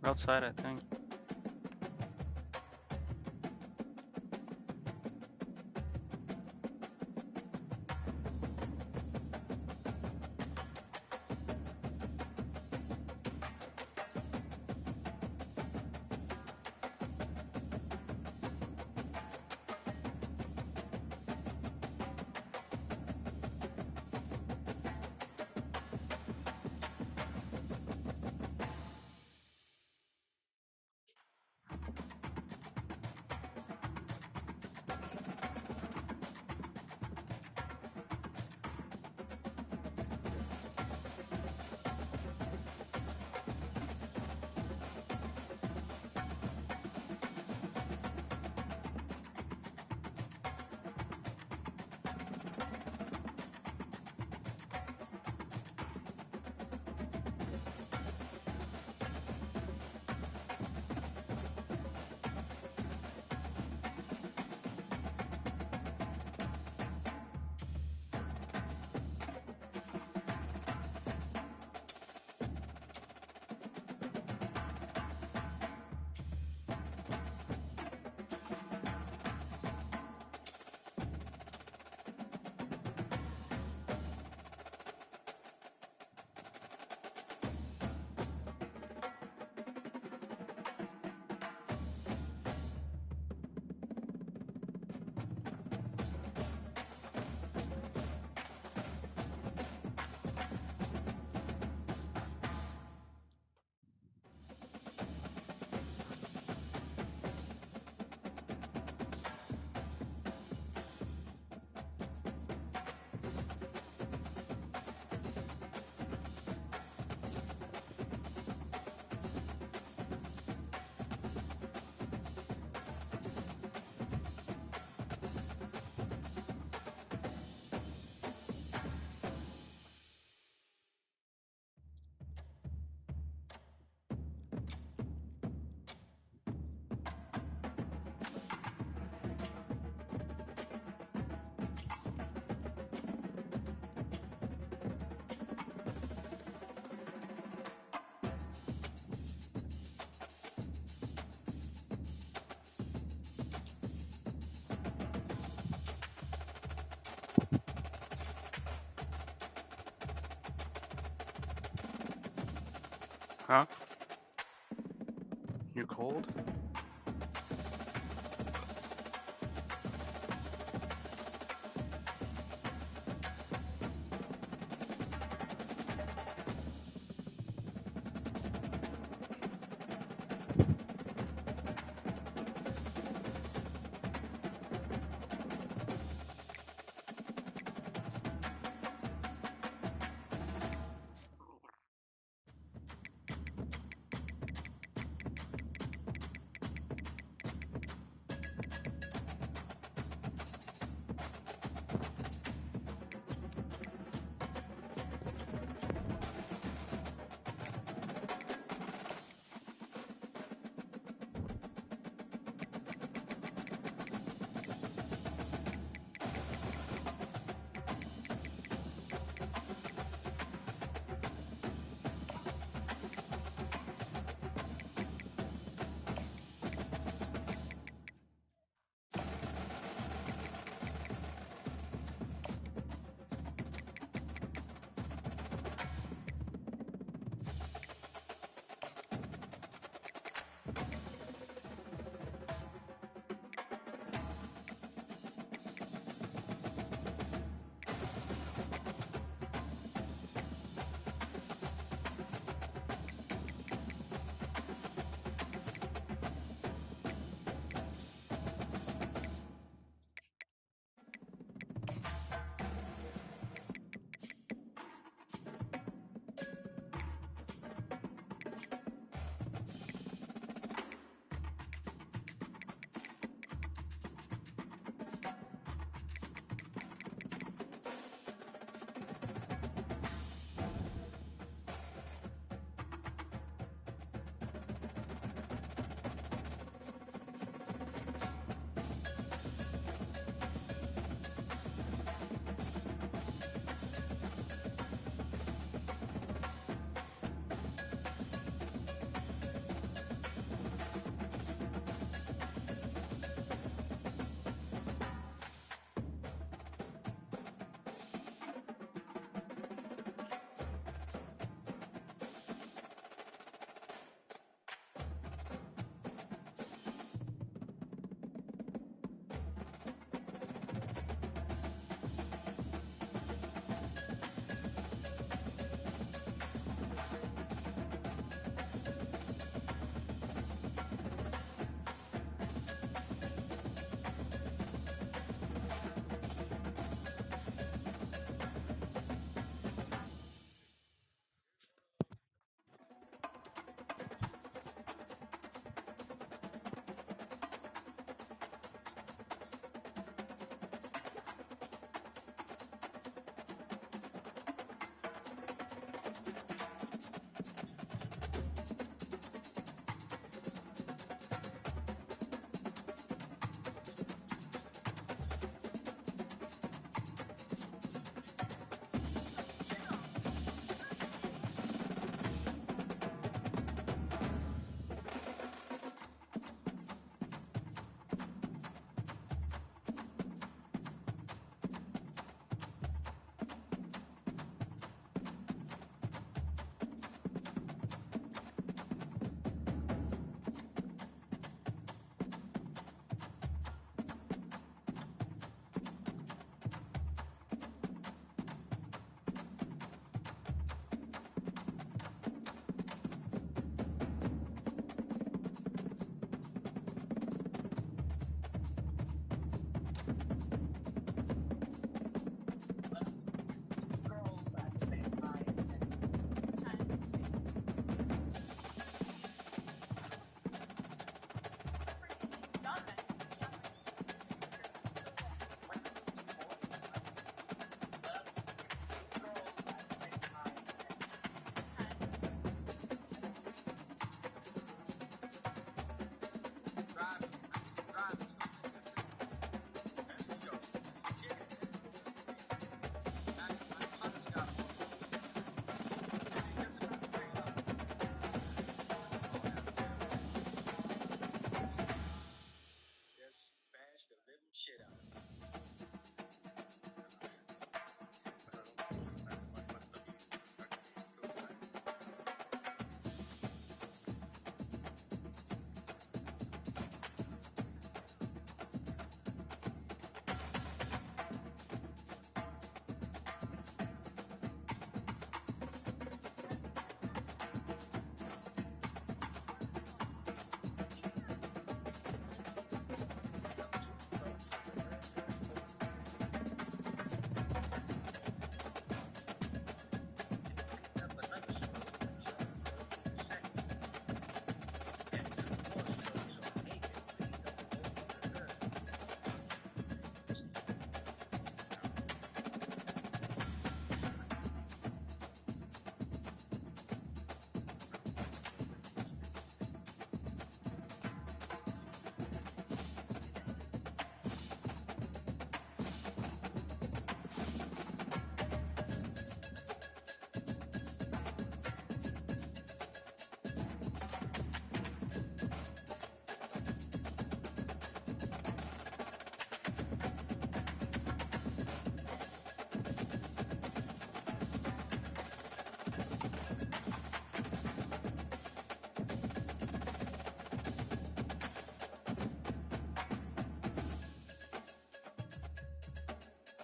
Outside, I think. Huh? You cold?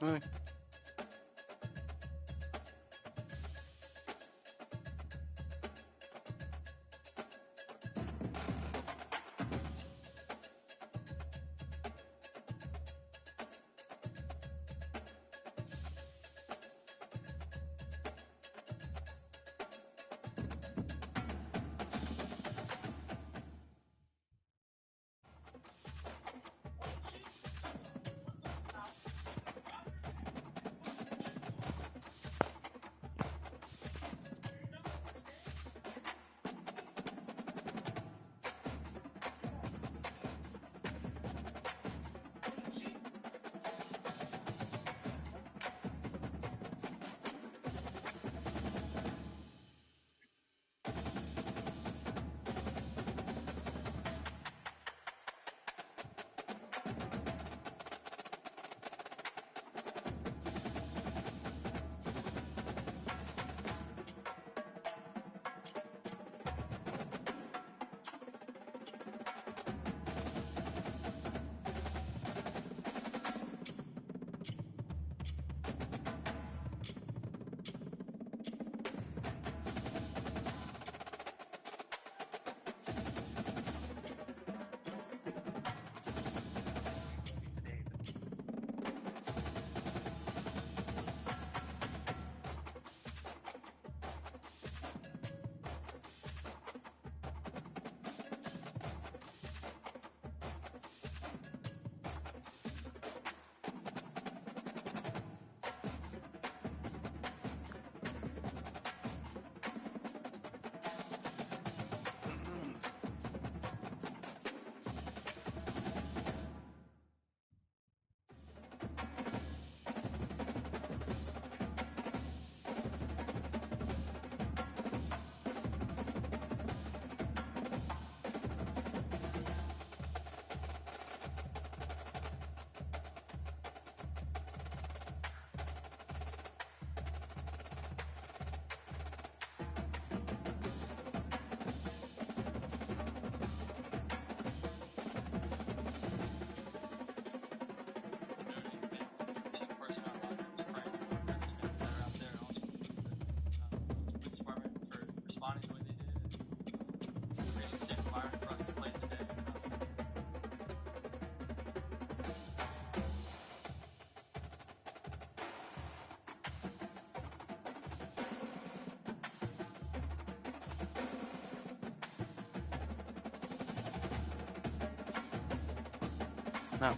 Ouais. No.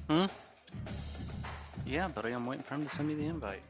Hmm? Yeah, buddy, I'm waiting for him to send me the invite.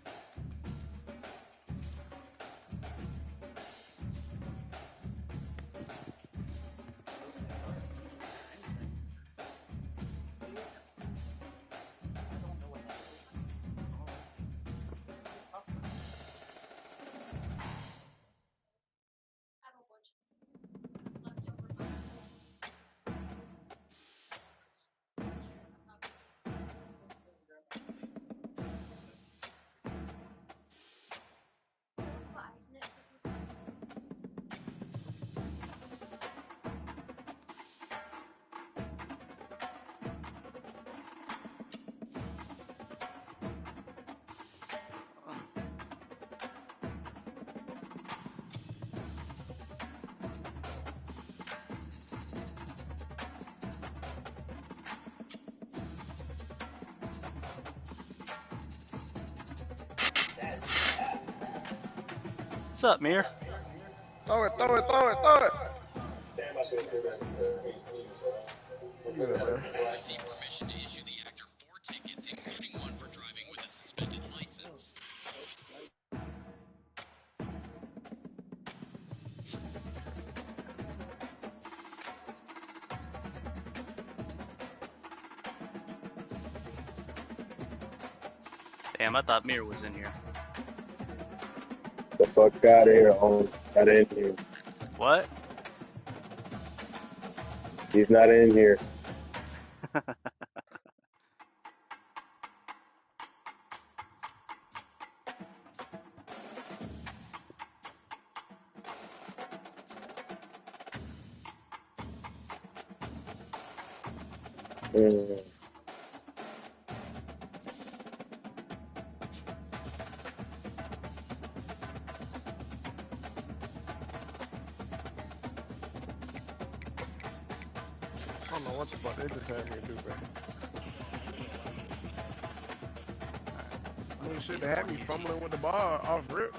What's up, Mir? Throw it, throw it, throw it, throw it. Good, man. Received permission to issue the actor 4 tickets, including one for driving with a suspended license. Damn, I thought Mir was in here. The fuck out of here, Holmes. Not in here. What? He's not in here. Mm. I don't know what the fuck they just had me do, bro. I mean, shit, they had me fumbling with the ball off rip.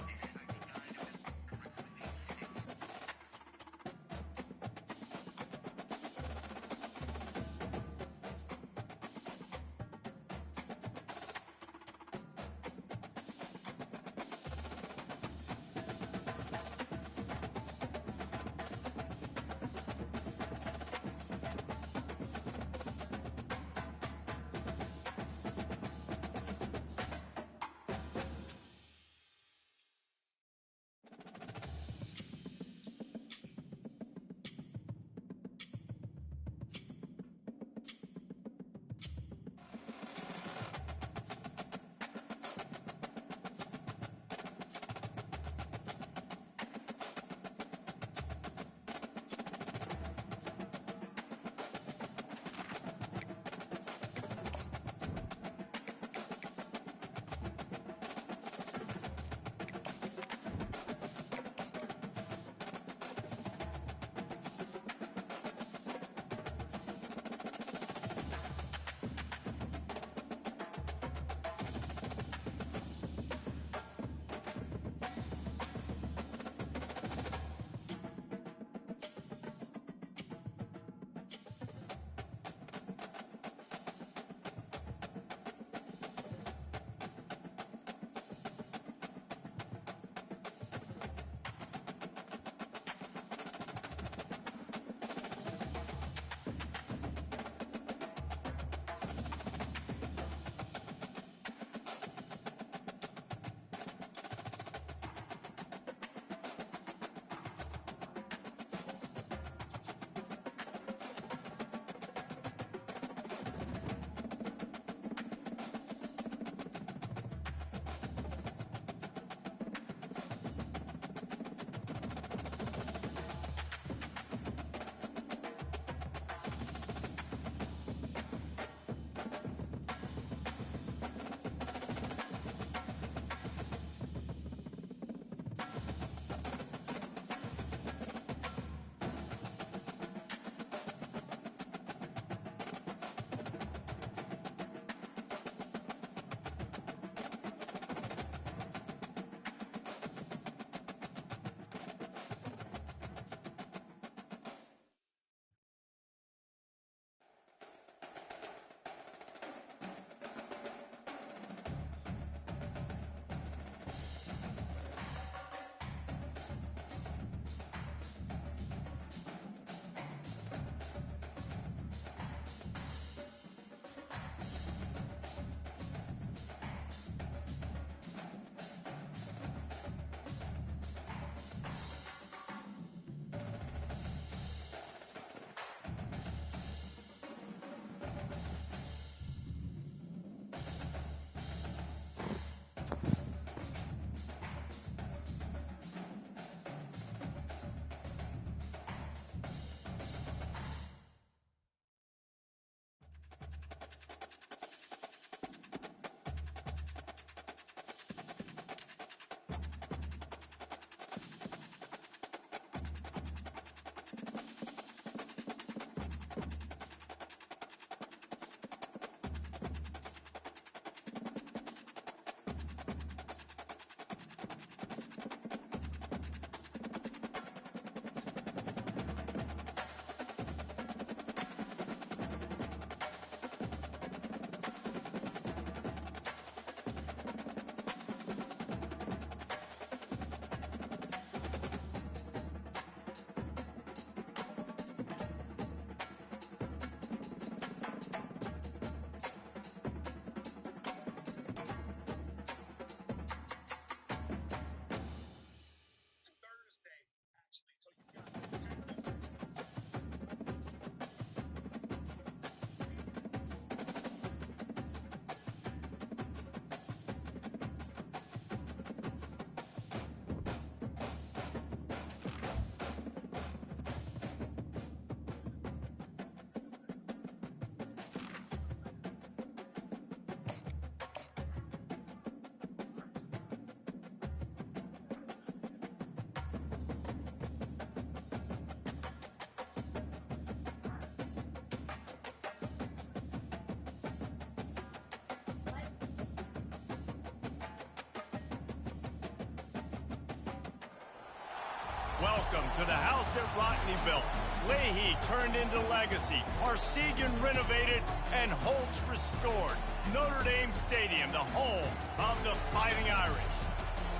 Welcome to the house that Rodney built. Leahy turned into legacy. Parsegian renovated and Holtz restored. Notre Dame Stadium, the home of the Fighting Irish.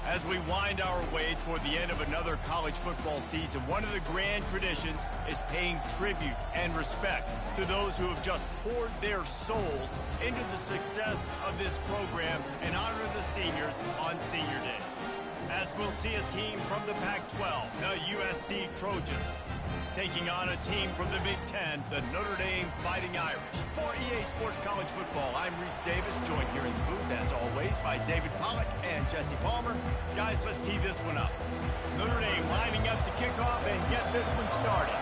As we wind our way toward the end of another college football season, one of the grand traditions is paying tribute and respect to those who have just poured their souls into the success of this program and honor the seniors on Senior Day. As we'll see a team from the Pac-12, the UsC Trojans, taking on a team from the Big Ten, the Notre Dame Fighting Irish. For EA Sports College Football, I'm Reese Davis, joined here in the booth, as always, by David Pollack and Jesse Palmer. Guys, let's tee this one up. Notre Dame lining up to kick off and get this one started.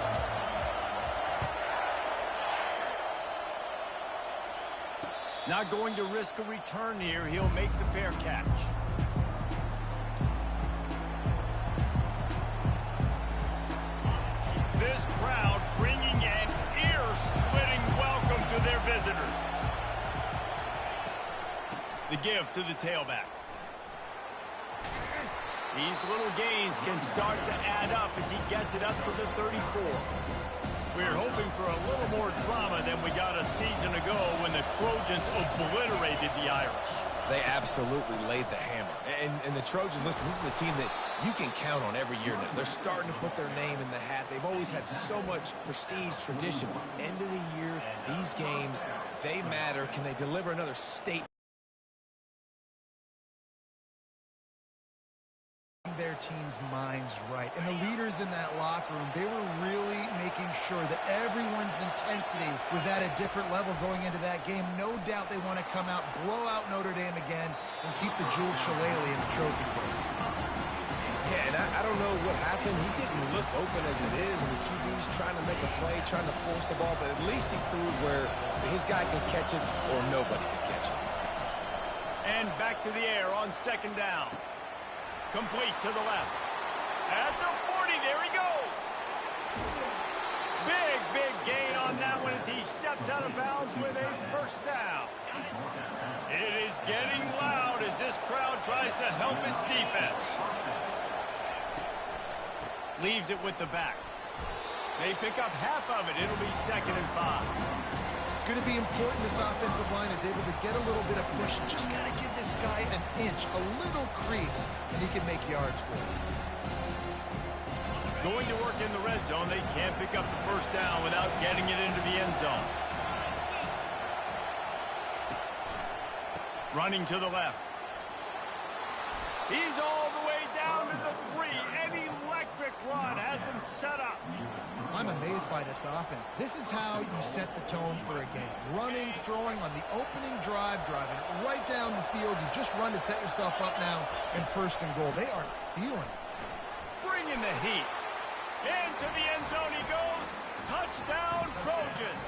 Not going to risk a return here. He'll make the fair catch. This crowd bringing an ear-splitting welcome to their visitors. The give to the tailback. These little gains can start to add up as he gets it up to the 34. We're hoping for a little more drama than we got a season ago when the Trojans obliterated the Irish. They absolutely laid the hammer. And the Trojans, listen, this is a team that you can count on every year now. They're starting to put their name in the hat. They've always had so much prestige, tradition. End of the year, these games, they matter. Can they deliver another statement? Their team's minds right, and the leaders in that locker room, they were really making sure that everyone's intensity was at a different level going into that game. No doubt they want to come out, blow out Notre Dame again, and keep the jeweled shillelagh in the trophy case. Yeah, and I don't know what happened. He didn't look open as it is, and the QB's trying to make a play, trying to force the ball, but at least he threw it where his guy could catch it or nobody could catch it. And back to the air on second down. Complete to the left. At the 40, there he goes. Big gain on that one as he steps out of bounds with a first down. It is getting loud as this crowd tries to help its defense. Leaves it with the back. They pick up half of it. It'll be 2nd and 5. It's going to be important this offensive line is able to get a little bit of push. Just got to give this guy an inch, a little crease, and he can make yards for it. Going to work in the red zone. They can't pick up the first down without getting it into the end zone. Running to the left. He's all the way down to the 3. An electric run has him set up. I'm amazed by this offense. This is how you set the tone for a game. Running, throwing on the opening drive, driving right down the field. You just run to set yourself up now in 1st and goal. They are feeling it. Bringing the heat. Into the end zone he goes. Touchdown, Trojans.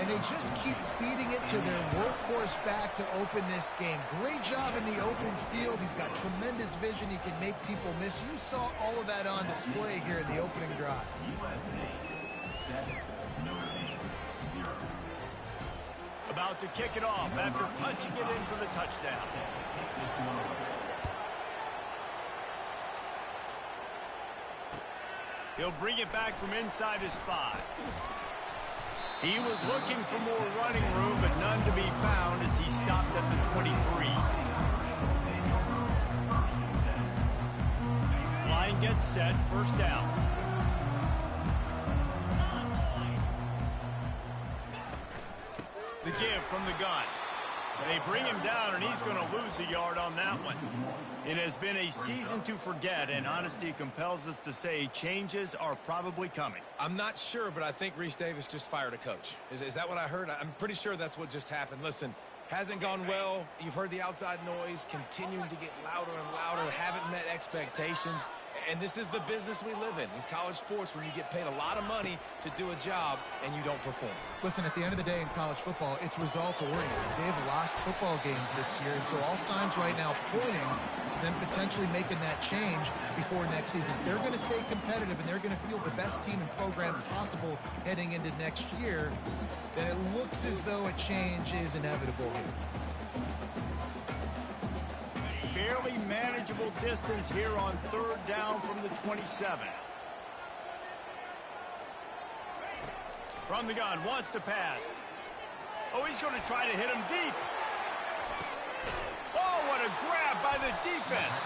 And they just keep feeding it to their workhorse back to open this game. Great job in the open field. He's got tremendous vision. He can make people miss. You saw all of that on display here in the opening drive. About to kick it off after punching it in for the touchdown. He'll bring it back from inside his 5. He was looking for more running room, but none to be found as he stopped at the 23. Line gets set, first down. The give from the gun. They bring him down, and he's going to lose a yard on that one. It has been a season to forget, and honesty compels us to say changes are probably coming. I'm not sure, but I think Reese Davis just fired a coach. Is that what I heard? I'm pretty sure that's what just happened. Listen, hasn't gone well. You've heard the outside noise continuing to get louder and louder, haven't met expectations. And this is the business we live in college sports, when you get paid a lot of money to do a job and you don't perform. Listen, at the end of the day in college football, it's results-oriented. They've lost football games this year, and so all signs right now pointing to them potentially making that change before next season. They're going to stay competitive, and they're going to field the best team and program possible heading into next year. Then it looks as though a change is inevitable here. fairly manageable distance here on 3rd down from the 27. From the gun, wants to pass. Oh, he's going to try to hit him deep. Oh, what a grab by the defense.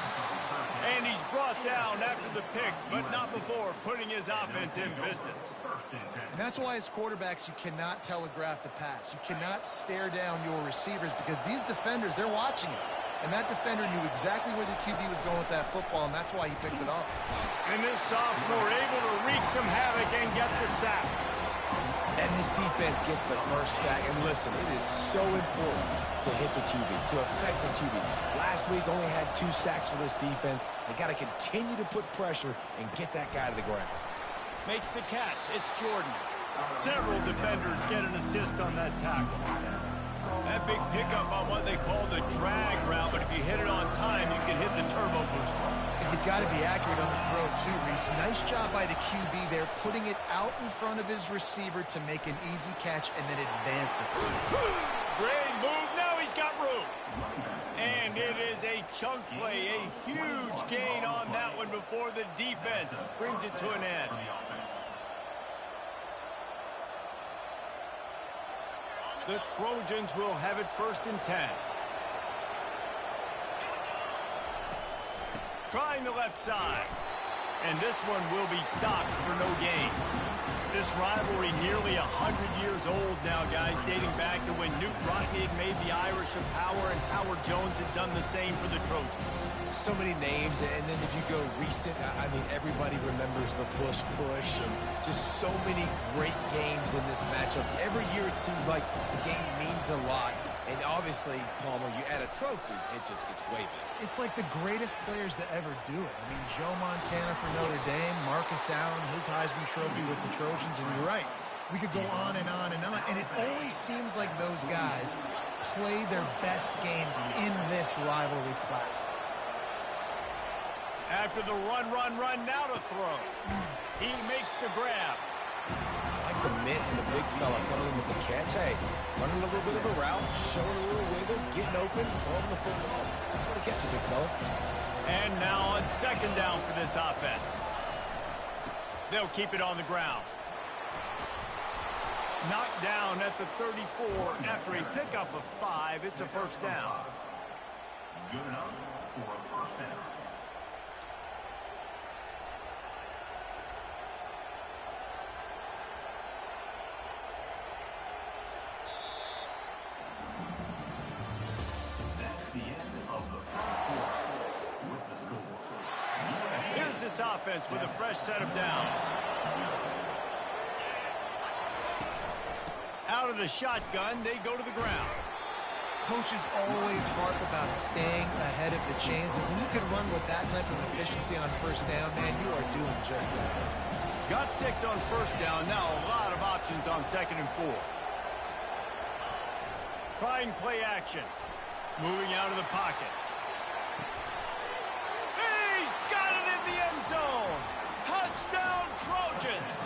And he's brought down after the pick, but not before putting his offense in business. And that's why as quarterbacks, you cannot telegraph the pass. You cannot stare down your receivers because these defenders, they're watching it. And that defender knew exactly where the QB was going with that football, and that's why he picked it off. And this sophomore able to wreak some havoc and get the sack. And this defense gets the first sack. And listen, it is so important to hit the QB, to affect the QB. Last week only had 2 sacks for this defense. They got to continue to put pressure and get that guy to the ground. Makes the catch. It's Jordan. Several defenders get an assist on that tackle. That big pickup on what they call the drag route, but if you hit it on time, you can hit the turbo boosters. And you've got to be accurate on the throw, too, Reese. Nice job by the QB there, putting it out in front of his receiver to make an easy catch and then advance it. Great move. Now he's got room. And it is a chunk play, a huge gain on that one before the defense brings it to an end. The Trojans will have it 1st and 10. Trying the left side. And this one will be stopped for no gain. This rivalry nearly 100 years old now, guys, dating back to when Newt Rockne made the Irish a power and Howard Jones had done the same for the Trojans. So many names, and then if you go recent, I mean, everybody remembers the Bush push and just so many great games in this matchup. Every year it seems like the game means a lot. And obviously, Palmer, you add a trophy, it just gets way bigger. It's like the greatest players to ever do it. I mean, Joe Montana for Notre Dame, Marcus Allen, his Heisman Trophy with the Trojans, and you're right. We could go on and on and on, and it always seems like those guys play their best games in this rivalry classic. After the run, now to throw. He makes the grab. I like the mitts, the big fella coming in with the catch. Hey, running a little bit of a route, showing a little wiggle, getting open, throwing the football. That's what he catches, big fella. And now on 2nd down for this offense. They'll keep it on the ground. Knocked down at the 34 after a pickup of 5. It's a 1st down. Good enough for a 1st down. This offense with a fresh set of downs. Out of the shotgun, they go to the ground. Coaches always harp about staying ahead of the chains, and when you can run with that type of efficiency on 1st down, man, you are doing just that. Got 6 on 1st down, now a lot of options on 2nd and 4. Trying play action. Moving out of the pocket. Zone. Touchdown, Trojans.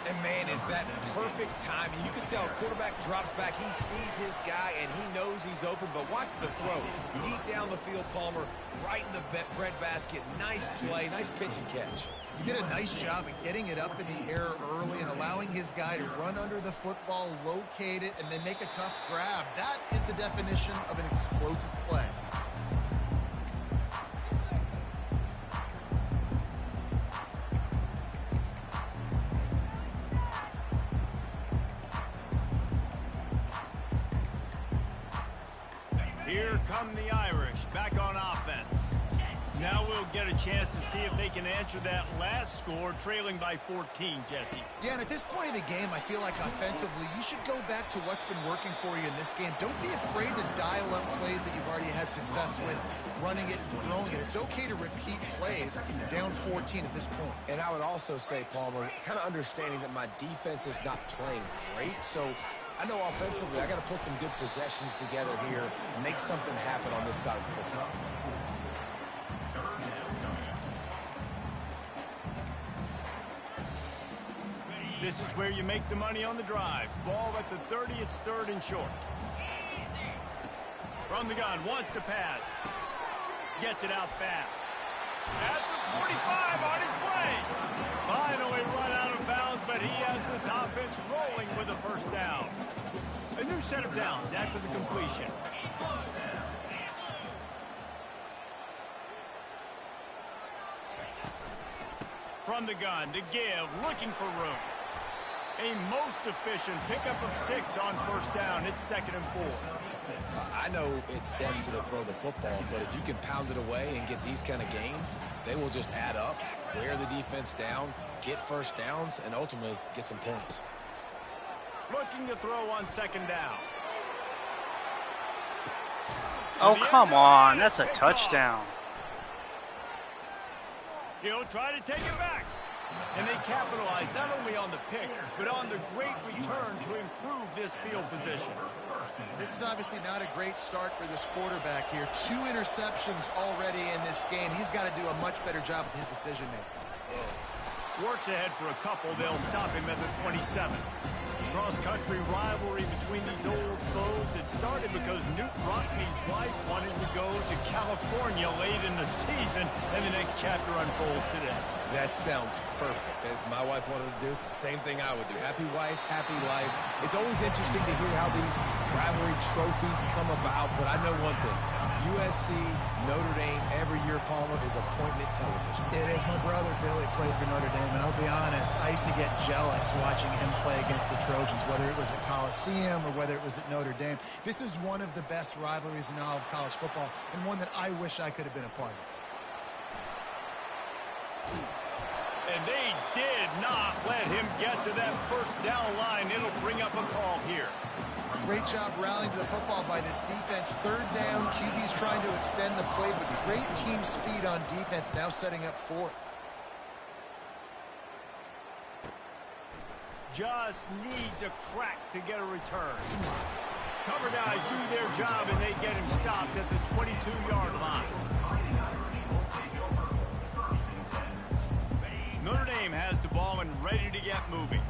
And, man, is that perfect timing. You can tell quarterback drops back. He sees his guy, and he knows he's open. But watch the throw. Deep down the field, Palmer, right in the bread basket. Nice play, nice pitch and catch. He did a nice job of getting it up in the air early and allowing his guy to run under the football, locate it, and then make a tough grab. That is the definition of an explosive play. Here come the Irish, back on offense. Now we'll get a chance to see if they can answer that last score, trailing by 14, Jesse. Yeah, and at this point of the game, I feel like offensively, you should go back to what's been working for you in this game. Don't be afraid to dial up plays that you've already had success with, running it and throwing it. It's okay to repeat plays down 14 at this point. And I would also say, Palmer, kind of understanding that my defense is not playing great, so I know offensively I got to put some good possessions together here, make something happen on this side of the football. This is where you make the money on the drive. Ball at the 30, it's 3rd and short. From the gun, wants to pass. Gets it out fast. At the 45, on its way. Finally run out of bounds, but he has this offense rolling with a first down. A new set of downs after the completion. From the gun to give, looking for room. A most efficient pickup of 6 on first down. It's 2nd and 4. I know it's sexy to throw the football, but if you can pound it away and get these kind of gains, they will just add up, wear the defense down, get first downs, and ultimately get some points. Looking to throw on 2nd down. Oh, come on. That's a touchdown. He'll try to take it back. And they capitalize not only on the pick, but on the great return to improve this field position. This is obviously not a great start for this quarterback here. 2 interceptions already in this game. He's got to do a much better job with his decision-making. Works ahead for a couple. They'll stop him at the 27. Cross-country rivalry between these old foes. It started because Newt Rockney's wife wanted to go to California late in the season, and the next chapter unfolds today. That sounds perfect. If my wife wanted to do it, it's the same thing I would do. Happy wife, happy life. It's always interesting to hear how these rivalry trophies come about, but I know one thing. USC, Notre Dame, every year, Palmer, is appointment television. It is. My brother Billy played for Notre Dame, and I'll be honest, I used to get jealous watching him play against the Trojans, whether it was at Coliseum or whether it was at Notre Dame. This is one of the best rivalries in all of college football, and one that I wish I could have been a part of. And they did not let him get to that first down line. It'll bring up a call here. Great job rallying to the football by this defense. 3rd down, QB's trying to extend the play, but great team speed on defense, now setting up 4th. Just needs a crack to get a return. Cover guys do their job, and they get him stopped at the 22-yard line. Notre Dame has the ball and ready to get moving.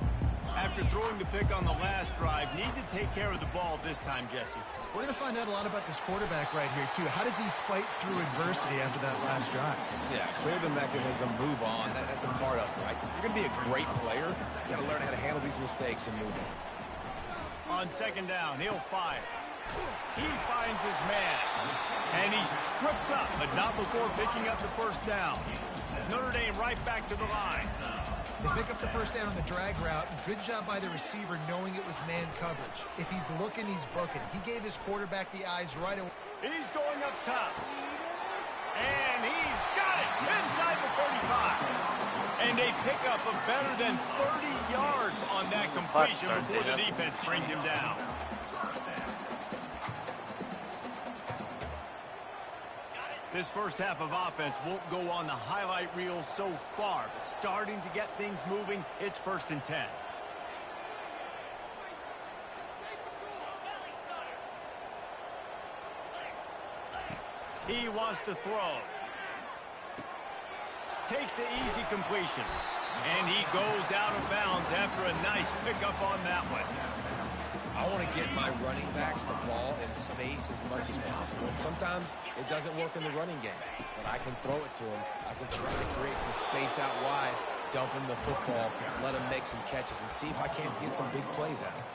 After throwing the pick on the last drive, need to take care of the ball this time, Jesse. We're going to find out a lot about this quarterback right here, too. How does he fight through adversity after that last drive? Yeah, clear the mechanism, move on. That's a part of it, right? If you're going to be a great player, you got to learn how to handle these mistakes and move on. On 2nd down, he'll fire. He finds his man. And he's tripped up, but not before picking up the first down. Notre Dame right back to the line. They pick up the first down on the drag route. Good job by the receiver knowing it was man coverage. If he's looking, he's booking. He gave his quarterback the eyes right away. He's going up top. And he's got it inside the 35. And they pick up a better than 30 yards on that completion before the defense brings him down. This first half of offense won't go on the highlight reel so far, but starting to get things moving, it's 1st and 10. He wants to throw. Takes the easy completion. And he goes out of bounds after a nice pickup on that one. I want to get my running backs the ball in space as much as possible. And sometimes it doesn't work in the running game, but I can throw it to them. I can try to create some space out wide, dump him the football, let him make some catches, and see if I can't get some big plays out of it.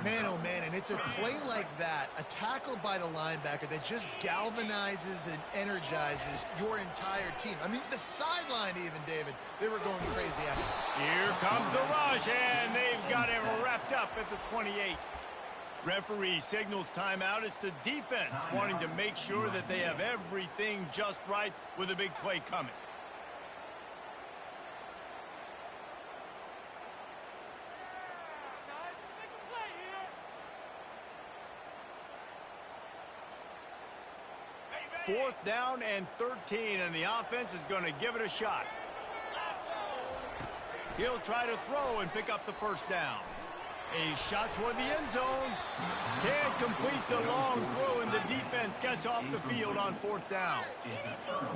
Man, oh man, and it's a play like that, a tackle by the linebacker that just galvanizes and energizes your entire team. I mean, the sideline even, David, they were going crazy after it. Here comes the rush, and they've got him wrapped up at the 28. Referee signals timeout. It's the defense wanting to make sure that they have everything just right with a big play coming. Fourth down and 13, and the offense is going to give it a shot. He'll try to throw and pick up the first down. A shot toward the end zone. Can't complete the long throw, and the defense gets off the field on 4th down.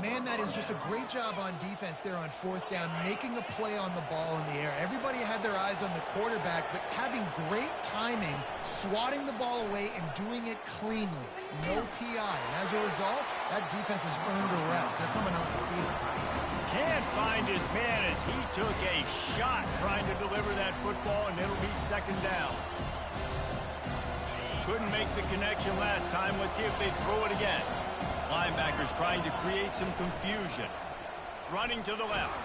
Man, that is just a great job on defense there on 4th down, making a play on the ball in the air. Everybody had their their eyes on the quarterback, but having great timing, swatting the ball away, and doing it cleanly. No PI. And as a result, that defense has earned a rest. They're coming off the field. Can't find his man as he took a shot trying to deliver that football, and it'll be second down. Couldn't make the connection last time. Let's see if they throw it again. Linebackers trying to create some confusion. Running to the left.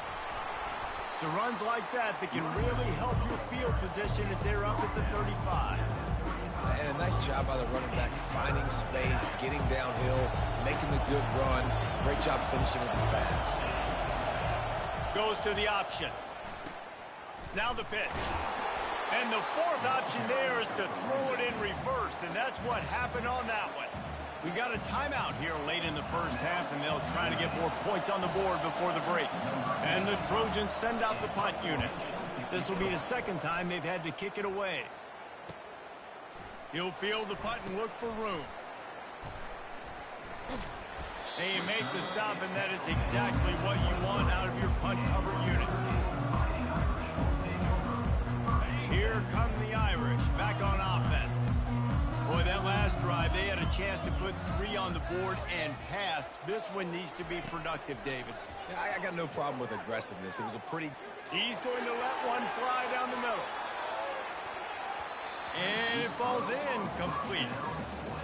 So runs like that can really help your field position as they're up at the 35. And a nice job by the running back, finding space, getting downhill, making the good run. Great job finishing with his pads. Goes to the option. Now the pitch. And the fourth option there is to throw it in reverse, and that's what happened on that one. We got a timeout here late in the first half, and they'll try to get more points on the board before the break. And the Trojans send out the punt unit. This will be the second time they've had to kick it away. He'll field the punt and look for room. They make the stop, and that is exactly what you want out of your punt cover unit. Here come the Irish back on offense. Boy, that last drive, they had a chance to put 3 on the board and passed. This one needs to be productive, David. Yeah, I got no problem with aggressiveness. It was a pretty... He's going to let one fly down the middle. And it falls in complete.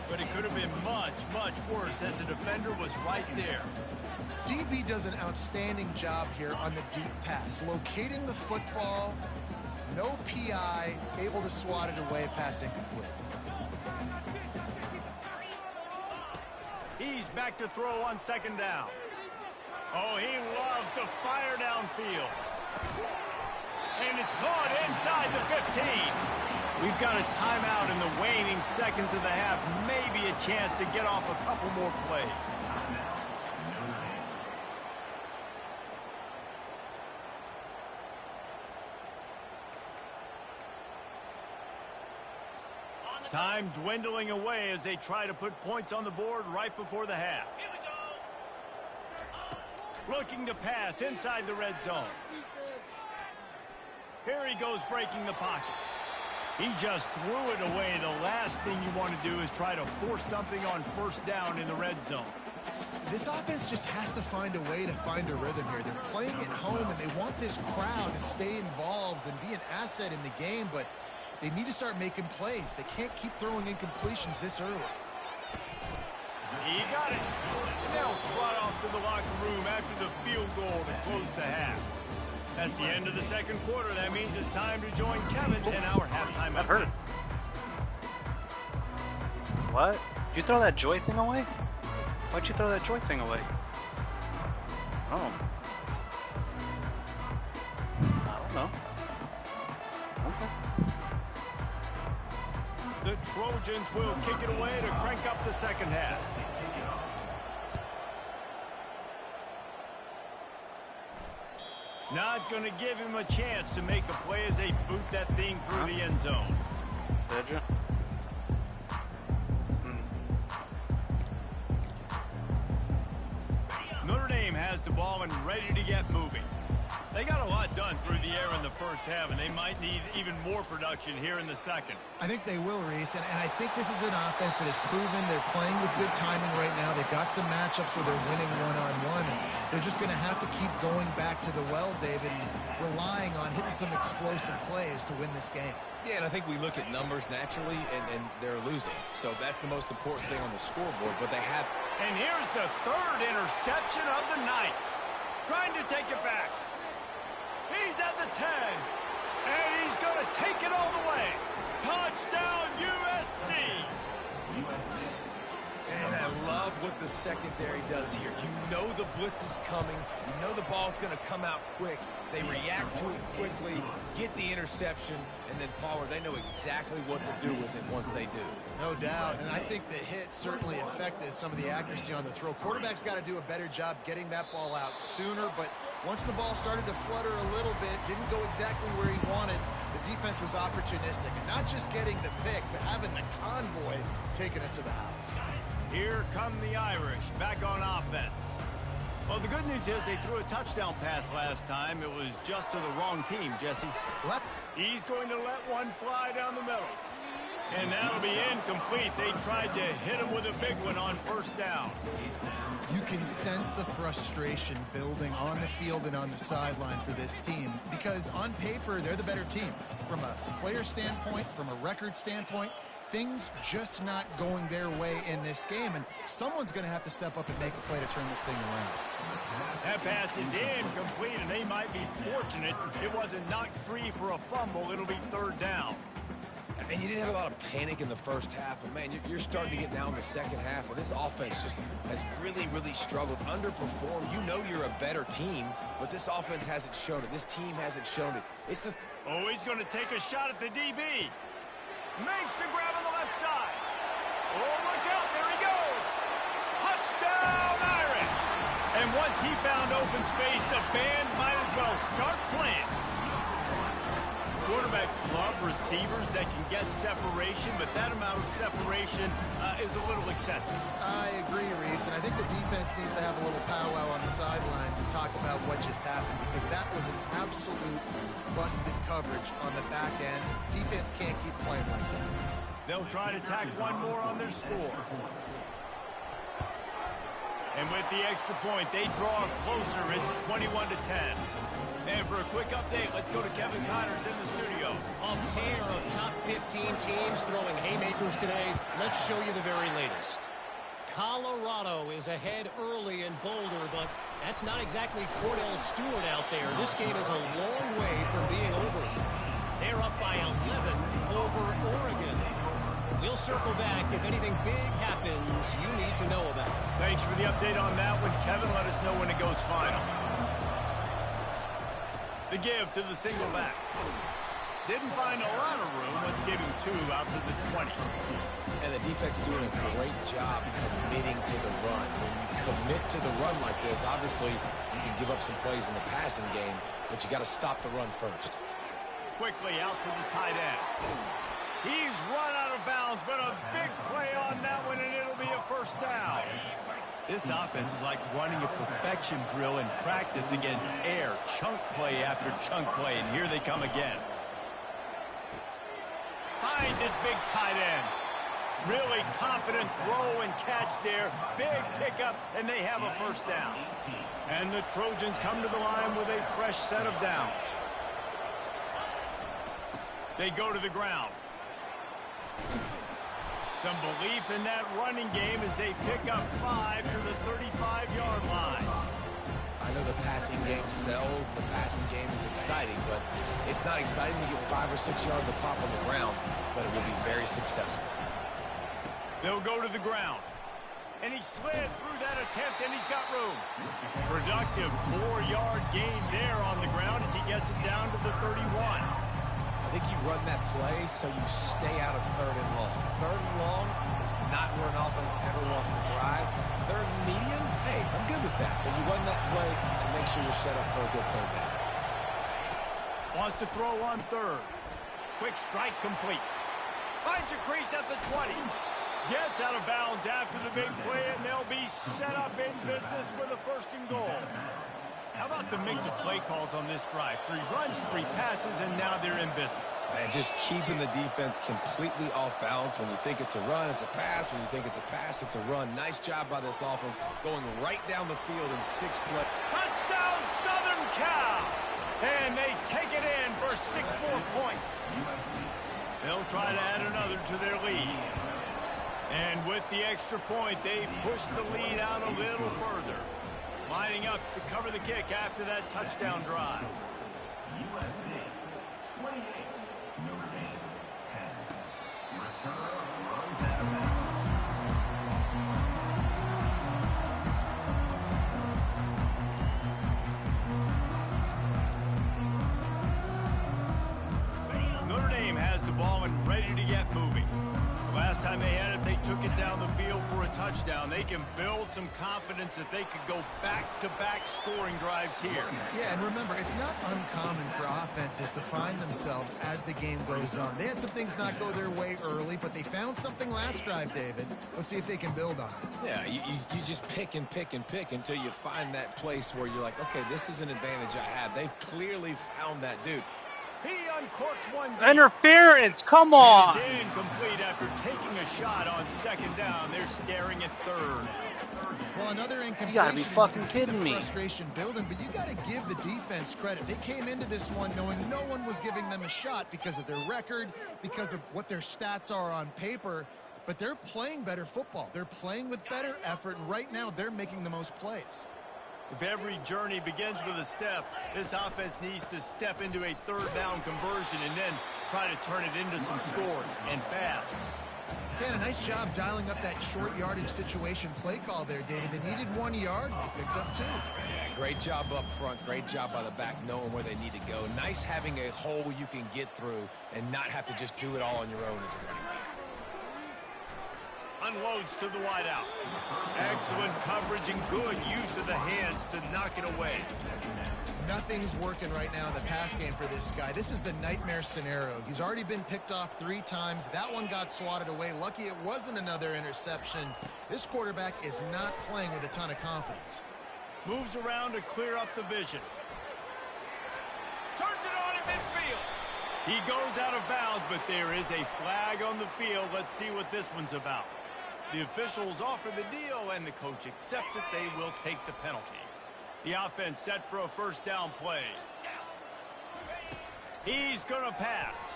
But it could have been much, much worse as the defender was right there. DB does an outstanding job here on the deep pass, locating the football, no PI, able to swat it away, pass incomplete. He's back to throw on second down. Oh, he loves to fire downfield. And it's caught inside the 15. We've got a timeout in the waning seconds of the half. Maybe a chance to get off a couple more plays. Time dwindling away as they try to put points on the board right before the half. Looking to pass inside the red zone. Here he goes breaking the pocket. He just threw it away. The last thing you want to do is try to force something on first down in the red zone. This offense just has to find a way to find a rhythm here. They're playing at home, and they want this crowd to stay involved and be an asset in the game, but they need to start making plays. They can't keep throwing incompletions this early. He got it. And they'll trot off to the locker room after the field goal to close the half. That's the end of the second quarter. That means it's time to join Kevin in our halftime. That hurt. What? Did you throw that joy thing away? Why'd you throw that joy thing away? Oh. I don't know. Okay. The Trojans will kick it away to crank up the second half. Not going to give him a chance to make a play as they boot that thing through the end zone. Did you? Notre Dame has the ball and ready to get moving. They got a lot done through the air in the first half, and they might need even more production here in the second. I think they will, Reese, and I think this is an offense that has proven they're playing with good timing right now. They've got some matchups where they're winning one-on-one, and they're just going to have to keep going back to the well, David, and relying on hitting some explosive plays to win this game. Yeah, and I think we look at numbers naturally, and they're losing. So that's the most important thing on the scoreboard, but they have... And here's the third interception of the night. Trying to take it back. He's at the 10, and he's going to take it all the way. Touchdown, USC. And I love what the secondary does here. You know the blitz is coming. You know the ball's going to come out quick. They react to it quickly, get the interception, and then Pollard, they know exactly what to do with it once they do. No doubt, and I think the hit certainly affected some of the accuracy on the throw. Quarterback's got to do a better job getting that ball out sooner, but once the ball started to flutter a little bit, didn't go exactly where he wanted, the defense was opportunistic, and not just getting the pick, but having the convoy taking it to the house. Here come the Irish back on offense. Well, the good news is they threw a touchdown pass last time. It was just to the wrong team, Jesse. What? He's going to let one fly down the middle. And that'll be incomplete. They tried to hit him with a big one on first down. You can sense the frustration building on the field and on the sideline for this team because on paper, they're the better team. From a player standpoint, from a record standpoint, things just not going their way in this game, and someone's going to have to step up and make a play to turn this thing around. That pass is incomplete, and they might be fortunate it wasn't knocked free for a fumble. It'll be third down. And you didn't have a lot of panic in the first half, but man, you're starting to get down in the second half, and this offense just has really, really struggled, underperformed. You know you're a better team, but this offense hasn't shown it. This team hasn't shown it. It's the... Oh, he's going to take a shot at the DB. Makes the grab on the left side. Oh, look out, there he goes. Touchdown, Irish. And once he found open space, the band might as well start playing. Quarterbacks love receivers that can get separation, but that amount of separation is a little excessive. I agree, Reese, and I think the defense needs to have a little powwow on the sidelines and talk about what just happened because that was an absolute busted coverage on the back end. Defense can't keep playing like that. They'll try to tack one more on their score. And with the extra point, they draw closer. It's 21-10. And for a quick update, let's go to Kevin Connors in the studio. A pair of top 15 teams throwing haymakers today. Let's show you the very latest. Colorado is ahead early in Boulder, but that's not exactly Cordell Stewart out there. This game is a long way from being over. They're up by 11 over Oregon. We'll circle back. If anything big happens, you need to know about it. Thanks for the update on that one, Kevin. Let us know when it goes final. The give to the single back. Didn't find a lot of room. Let's give him 2 out to the 20. And the defense doing a great job committing to the run. When you commit to the run like this, obviously you can give up some plays in the passing game, but you got to stop the run first. Quickly out to the tight end. He's run out of bounds, but a big play on that one, and it'll be a first down. This offense is like running a perfection drill in practice against air, chunk play after chunk play, and here they come again. Finds his big tight end. Really confident throw and catch there. Big pickup, and they have a first down. And the Trojans come to the line with a fresh set of downs. They go to the ground. Some belief in that running game as they pick up 5 to the 35-yard line. I know the passing game sells, the passing game is exciting, but it's not exciting to get 5 or 6 yards of pop on the ground, but it will be very successful. They'll go to the ground. And he slid through that attempt, and he's got room. Productive 4-yard gain there on the ground as he gets it down to the 31. I think you run that play so you stay out of 3rd and long. 3rd and long is not where an offense ever wants to thrive. 3rd and medium, hey, I'm good with that. So you run that play to make sure you're set up for a good 3rd down. Wants to throw on 3rd. Quick strike complete. Finds a crease at the 20. Gets out of bounds after the big play, and they'll be set up in business with a 1st and goal. How about the mix of play calls on this drive? 3 runs, 3 passes, and now they're in business. And just keeping the defense completely off balance. When you think it's a run, it's a pass. When you think it's a pass, it's a run. Nice job by this offense going right down the field in 6 plays. Touchdown, Southern Cal! And they take it in for 6 more points. They'll try to add another to their lead. And with the extra point, they push the lead out a little further. Lining up to cover the kick after that touchdown drive. USC 28, Notre Dame 10. Return runs out of Notre Dame has the ball and ready to get moving. The last time they had it, they took it down the field for a touchdown. They can build some confidence that they could go back-to-back scoring drives here. Yeah, and remember, it's not uncommon for offenses to find themselves as the game goes on. They had some things not go their way early, but they found something last drive, David. Let's see if they can build on it. Yeah, you just pick and pick and pick until you find that place where you're like, okay, this is an advantage I have. They've clearly found that dude. He uncorks one. Interference, come on. And it's incomplete after taking a shot on second down. They're staring at third. Well, another incompletion. You gotta be fucking kidding me. Frustration building, but you gotta give the defense credit. They came into this one knowing no one was giving them a shot because of their record, because of what their stats are on paper, but they're playing better football. They're playing with better effort, and right now they're making the most plays. If every journey begins with a step, this offense needs to step into a third down conversion and then try to turn it into some scores, and fast. Yeah, a nice job dialing up that short yardage situation play call there, David. They needed 1 yard, they picked up 2. Yeah, great job up front, great job by the back knowing where they need to go. Nice having a hole you can get through and not have to just do it all on your own as a running back. Unloads to the wideout. Excellent coverage and good use of the hands to knock it away. Nothing's working right now in the pass game for this guy. This is the nightmare scenario. He's already been picked off 3 times. That one got swatted away. Lucky it wasn't another interception. This quarterback is not playing with a ton of confidence. Moves around to clear up the vision. Turns it on at midfield. He goes out of bounds, but there is a flag on the field. Let's see what this one's about. The officials offer the deal, and the coach accepts it. They will take the penalty. The offense set for a first down play. He's going to pass.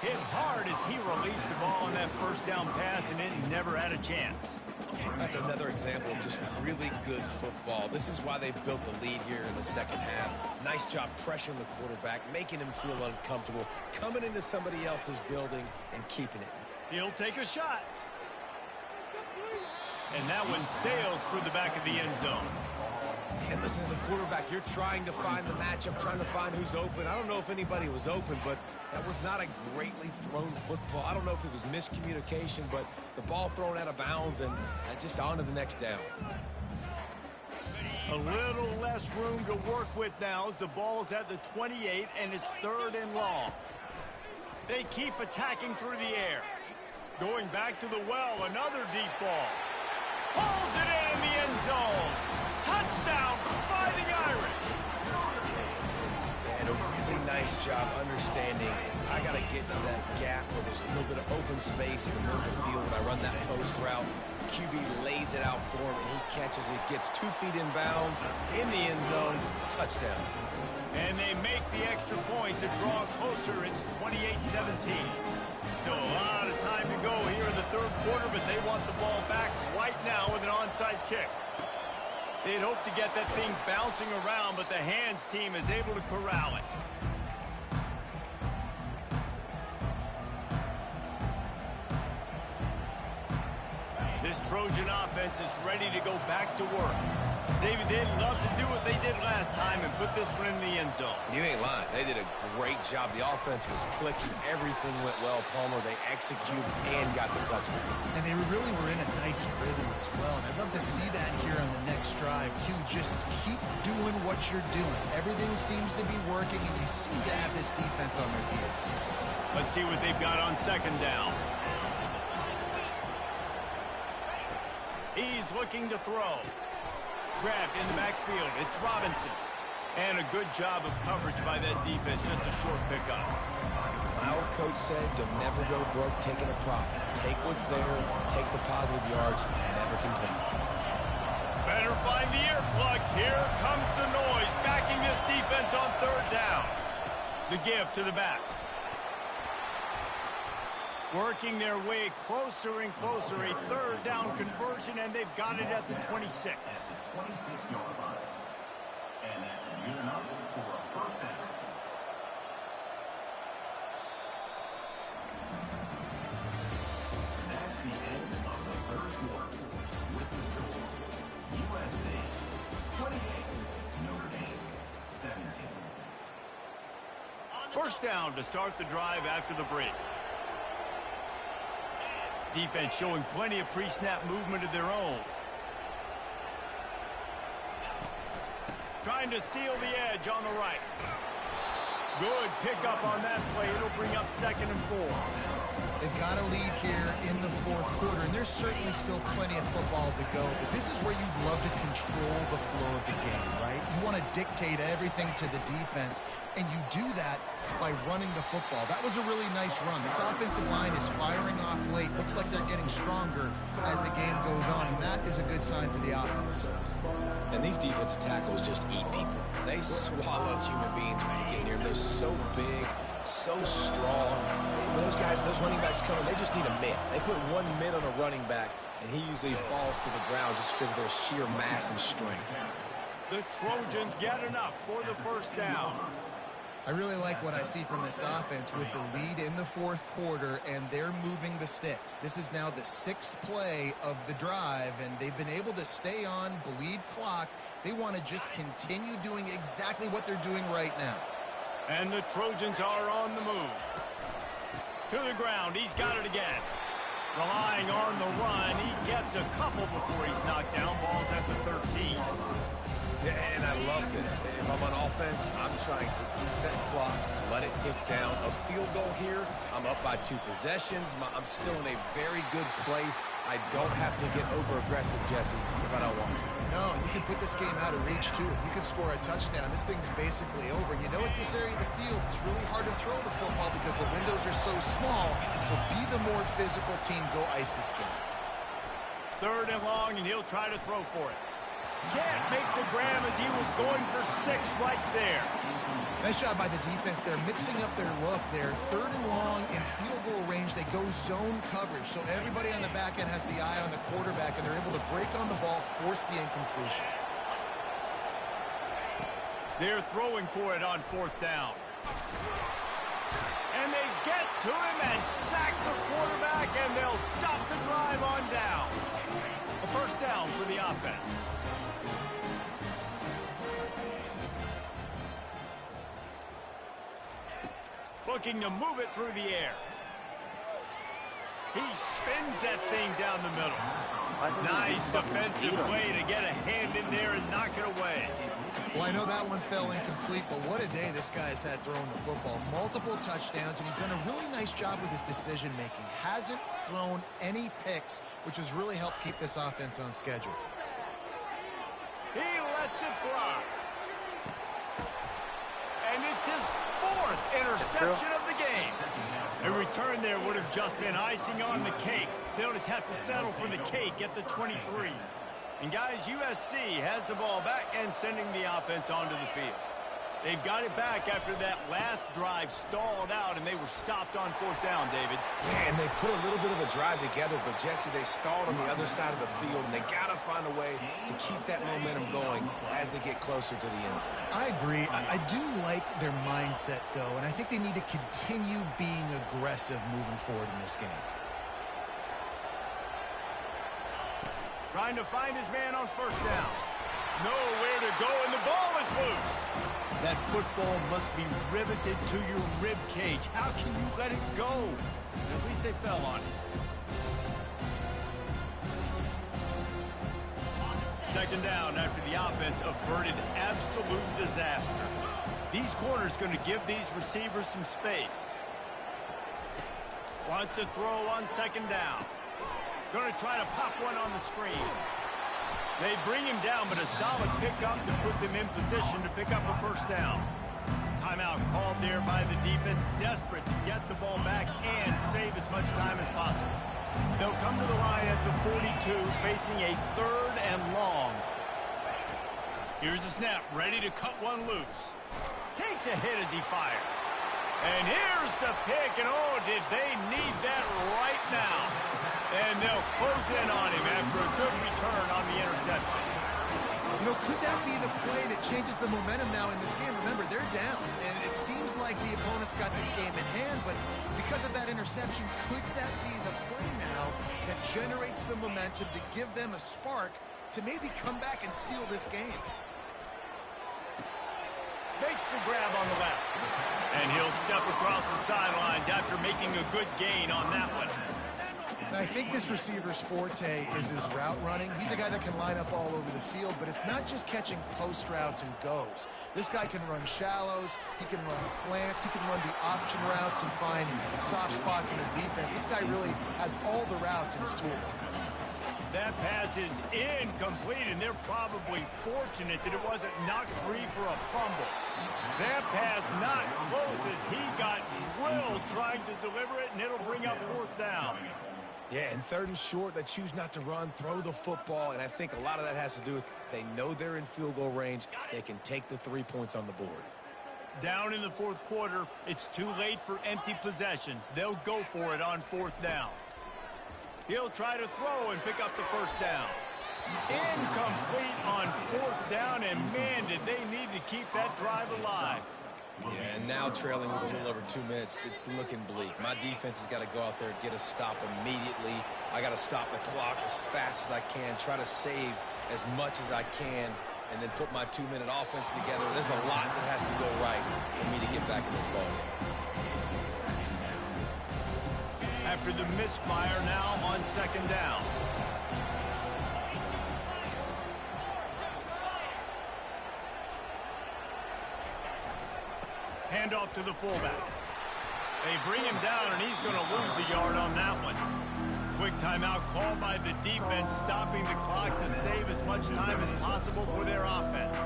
Hit hard as he released the ball on that first down pass, and it never had a chance. That's another example of just really good football. This is why they built the lead here in the second half. Nice job pressuring the quarterback, making him feel uncomfortable, coming into somebody else's building and keeping it. He'll take a shot. And that one sails through the back of the end zone. And listen, as a quarterback, you're trying to find the matchup, trying to find who's open. I don't know if anybody was open, but that was not a greatly thrown football. I don't know if it was miscommunication, but the ball thrown out of bounds and just on to the next down. A little less room to work with now as the ball's at the 28 and it's 3rd and long. They keep attacking through the air. Going back to the well, another deep ball. Pulls it in the end zone. Touchdown, Fighting Irish. And a really nice job understanding I got to get to that gap where there's a little bit of open space in the middle of the field. When I run that post route, QB lays it out for him, and he catches it, gets 2 feet in bounds, in the end zone, touchdown. And they make the extra point to draw closer. It's 28-17. Still a lot of time to go here in the 3rd quarter, but they want the ball back right now with an onside kick. They'd hope to get that thing bouncing around, but the hands team is able to corral it. This Trojan offense is ready to go back to work. David, they'd love to do what they did last time and put this one in the end zone. You ain't lying. They did a great job. The offense was clicking. Everything went well, Palmer. They executed and got the touchdown. And they really were in a nice rhythm as well. And I'd love to see that here on the next drive, too. Just keep doing what you're doing. Everything seems to be working, and you seem to have this defense on their heels. Let's see what they've got on 2nd down. He's looking to throw. Grabbed in the backfield. It's Robinson. And a good job of coverage by that defense. Just a short pickup. Our coach said you'll never go broke taking a profit. Take what's there, take the positive yards, and never complain. Better find the earplugs. Here comes the noise. Backing this defense on 3rd down. The give to the back. Working their way closer and closer. A 3rd down conversion, and they've got it at the 26. At the 26-yard line. And that's good enough for a first down. That's the end of the 3rd quarter. With the score, UsC 28, Notre Dame 17. First down to start the drive after the break. Defense showing plenty of pre-snap movement of their own. Trying to seal the edge on the right. Good pickup on that play. It'll bring up 2nd and 4. They've got a lead here in the fourth quarter, and there's certainly still plenty of football to go, but this is where you'd love to control the flow of the game, right? You want to dictate everything to the defense, and you do that by running the football. That was a really nice run. This offensive line is firing off late. Looks like they're getting stronger as the game goes on, and that is a good sign for the offense. And these defensive tackles just eat people. They swallow human beings when you get in here. They're so big, so strong. When those guys, those running backs come in, they just need a mitt. They put 1 mitt on a running back, and he usually falls to the ground just because of their sheer mass and strength. The Trojans get enough for the first down. I really like what I see from this offense with the lead in the fourth quarter, and they're moving the sticks. This is now the 6th play of the drive, and they've been able to stay on, bleed clock. They want to just continue doing exactly what they're doing right now. And the Trojans are on the move. To the ground. He's got it again. Relying on the run. He gets a couple before he's knocked down. Ball's at the 13. And I love this. If I'm on offense, I'm trying to eat that clock, let it tick down. A field goal here, I'm up by 2 possessions. I'm still in a very good place. I don't have to get over-aggressive, Jesse, if I don't want to. No, you can put this game out of reach, too. You can score a touchdown. This thing's basically over. And you know, at this area of the field, it's really hard to throw the football because the windows are so small. So be the more physical team. Go ice this game. 3rd and long, and he'll try to throw for it. Can't make the grab as he was going for 6 right there. Nice job by the defense. They're mixing up their look. They're 3rd and long in field goal range. They go zone coverage. So everybody on the back end has the eye on the quarterback, and they're able to break on the ball, force the incompletion. They're throwing for it on 4th down. And they get to him and sack the quarterback, and they'll stop the drive on down. A first down for the offense. Looking to move it through the air. He spins that thing down the middle. Nice defensive play to get a hand in there and knock it away. Well, I know that one fell incomplete, but what a day this guy's had throwing the football. Multiple touchdowns, and he's done a really nice job with his decision-making. Hasn't thrown any picks, which has really helped keep this offense on schedule. He lets it fly. And it's his 4th interception of the game. A return there would have just been icing on the cake. They'll just have to settle for the cake at the 23. And guys, USC has the ball back and sending the offense onto the field. They've got it back after that last drive stalled out, and they were stopped on 4th down, David. Yeah, and they put a little bit of a drive together, but Jesse, they stalled on the other side of the field, and they got to find a way to keep that momentum going as they get closer to the end zone. I agree. I do like their mindset, though, and I think they need to continue being aggressive moving forward in this game. Trying to find his man on 1st down. Nowhere to go, and the ball is loose. That football must be riveted to your rib cage. How can you let it go? At least they fell on it. 2nd down after the offense averted absolute disaster. These corners going to give these receivers some space. Wants to throw on 2nd down. Going to try to pop one on the screen. They bring him down, but a solid pickup to put them in position to pick up a 1st down. Timeout called there by the defense, desperate to get the ball back and save as much time as possible. They'll come to the line at the 42, facing a 3rd and long. Here's the snap, ready to cut one loose. Takes a hit as he fires. And here's the pick, and oh, did they need that right now. And they'll close in on him after a good return on the interception. You know, could that be the play that changes the momentum now in this game? Remember, they're down, and it seems like the opponent's got this game in hand, but because of that interception, could that be the play now that generates the momentum to give them a spark to maybe come back and steal this game? makes the grab on the left. And he'll step across the sidelines after making a good gain on that one. And I think this receiver's forte is his route running. He's a guy that can line up all over the field, but it's not just catching post routes and goes. This guy can run shallows, he can run slants, he can run the option routes and find soft spots in the defense. This guy really has all the routes in his toolbox. That pass is incomplete, and they're probably fortunate that it wasn't knocked free for a fumble. That pass not close as he got drilled trying to deliver it, and it'll bring up 4th down. Yeah, and 3rd and short, they choose not to run, throw the football, and I think a lot of that has to do with they know they're in field goal range. They can take the 3 points on the board. Down in the 4th quarter, it's too late for empty possessions. They'll go for it on 4th down. He'll try to throw and pick up the 1st down. Incomplete on 4th down, and man, did they need to keep that drive alive. Yeah, and now trailing with a little over 2 minutes, it's looking bleak. My defense has got to go out there and get a stop immediately. I got to stop the clock as fast as I can, try to save as much as I can, and then put my 2-minute offense together. There's a lot that has to go right for me to get back in this ballgame. After the misfire, now on 2nd down. Handoff to the fullback. They bring him down, and he's going to lose a yard on that one. Quick timeout called by the defense, stopping the clock to save as much time as possible for their offense.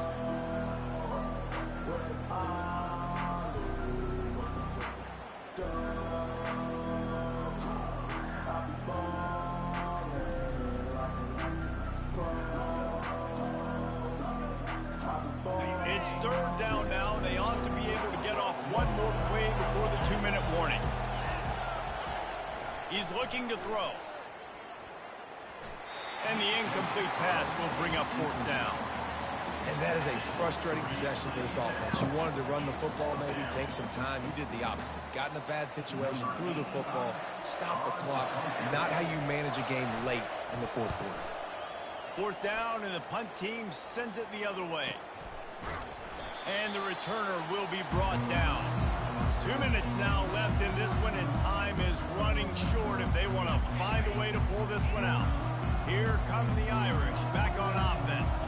It's 3rd down now, and they ought to be able to get off one more play before the 2-minute warning. He's looking to throw. And the incomplete pass will bring up 4th down. And that is a frustrating possession for this offense. You wanted to run the football, maybe take some time. You did the opposite. Got in a bad situation, threw the football, stopped the clock. Not how you manage a game late in the 4th quarter. 4th down, and the punt team sends it the other way. And the returner will be brought down. 2 minutes now left in this one, and time is running short if they want to find a way to pull this one out. Here come the Irish back on offense.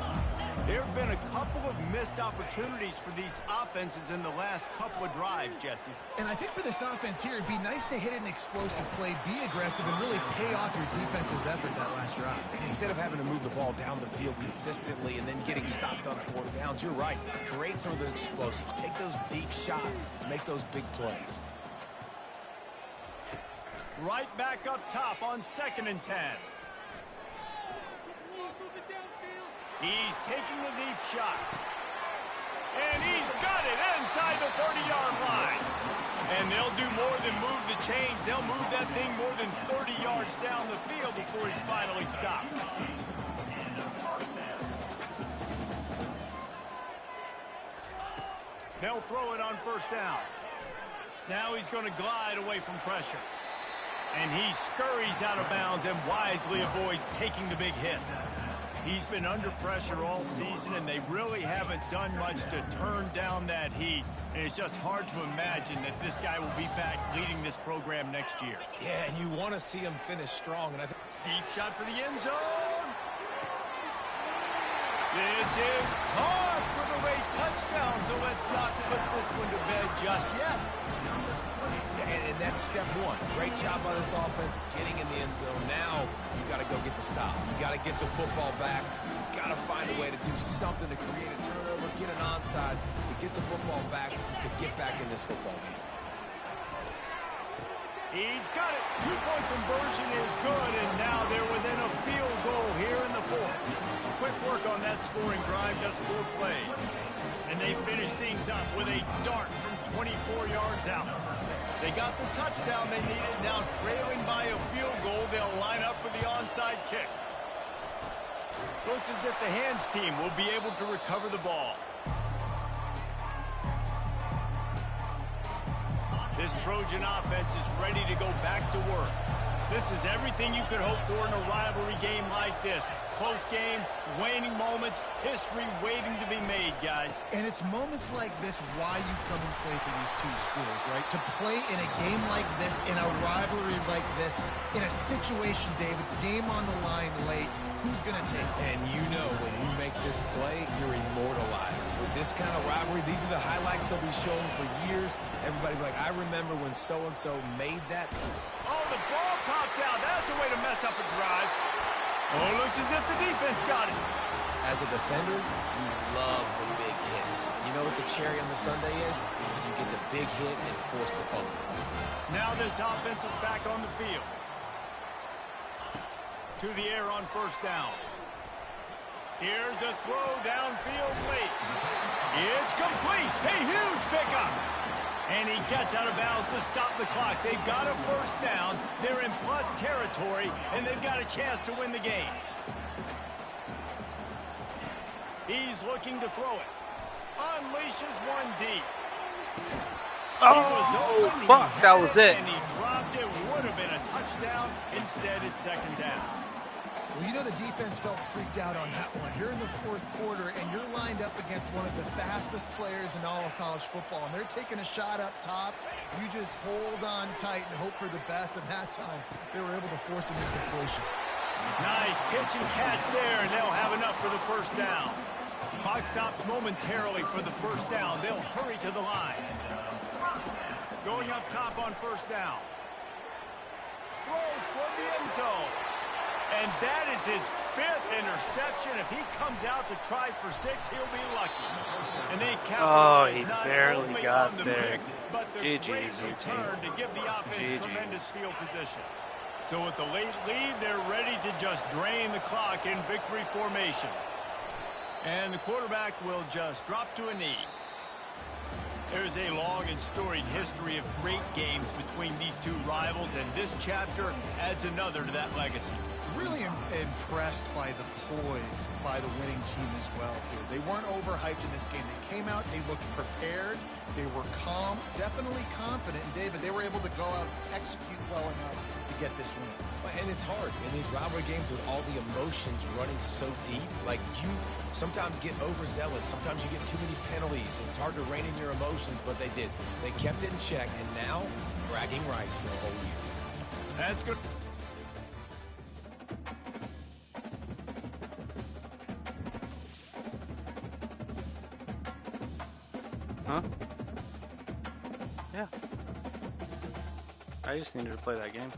There have been a couple of missed opportunities for these offenses in the last couple of drives, Jesse. And I think for this offense here, it'd be nice to hit an explosive play, be aggressive, and really pay off your defense's effort that last drive. And instead of having to move the ball down the field consistently and then getting stopped on 4th downs, you're right. Create some of the explosives. Take those deep shots. Make those big plays. Right back up top on 2nd and 10. He's taking the deep shot. And he's got it inside the 30-yard line. And they'll do more than move the chains. They'll move that thing more than 30 yards down the field before he's finally stopped. They'll throw it on 1st down. Now he's going to glide away from pressure. And he scurries out of bounds and wisely avoids taking the big hit. He's been under pressure all season, and they really haven't done much to turn down that heat. And it's just hard to imagine that this guy will be back leading this program next year. Yeah, and you want to see him finish strong. And I think deep shot for the end zone. This is caught for the late touchdown, so let's not put this one to bed just yet. And that's step one. Great job by this offense getting in the end zone. Now you got to go get the stop. You got to get the football back. You got to find a way to do something to create a turnover, get an onside, to get the football back, to get back in this football game. He's got it. 2-point conversion is good, and now they're within a field goal here in the 4th. Quick work on that scoring drive, just 4 plays. And they finish things up with a dart from 24 yards out. They got the touchdown they needed. Now trailing by a field goal, they'll line up for the onside kick. Looks as if the hands team will be able to recover the ball. This Trojan offense is ready to go back to work. This is everything you could hope for in a rivalry game like this. Close game, waning moments, history waiting to be made, guys. And it's moments like this why you come and play for these two schools, right? To play in a game like this, in a rivalry like this, in a situation, David, game on the line late, who's going to take it? And you know when you make this play, you're immortalized. With this kind of rivalry, these are the highlights they'll be showing for years. Everybody like, I remember when so-and-so made that. Oh, the ball popped out. That's a way to mess up a drive. Oh, looks as if the defense got it. As a defender, you love the big hits. You know what the cherry on the sundae is? You get the big hit and force the fumble. Now this offense is back on the field. To the air on first down. Here's a throw downfield late. It's complete. A huge pickup. And he gets out of bounds to stop the clock. They've got a first down. They're in plus territory, and they've got a chance to win the game. He's looking to throw it. Unleashes one deep. Oh, fuck, that was it. And he dropped it. Would have been a touchdown. Instead, it's second down. Well, you know the defense felt freaked out on that one. You're in the fourth quarter, and you're lined up against one of the fastest players in all of college football, and they're taking a shot up top. You just hold on tight and hope for the best, and that time they were able to force an incompletion. Nice pitch and catch there, and they'll have enough for the first down. Clock stops momentarily for the first down. They'll hurry to the line. Going up top on first down. Throws toward the end zone. And that is his 5th interception. If he comes out to try for 6, he'll be lucky. And they capitalize he not barely only got on the there. pick, but the GG's, great return to give the offense tremendous field position. So with the late lead, they're ready to just drain the clock in victory formation. And the quarterback will just drop to a knee. There's a long and storied history of great games between these two rivals, and this chapter adds another to that legacy. Really impressed by the poise by the winning team as well here. They weren't overhyped in this game. They came out, they looked prepared, they were calm, definitely confident. And David, they were able to go out and execute well enough to get this win. And it's hard in these rivalry games with all the emotions running so deep. Like, you sometimes get overzealous. Sometimes you get too many penalties. It's hard to rein in your emotions, but they did. They kept it in check, and now bragging rights for a whole year. That's good. Huh? Yeah. I just needed to play that game.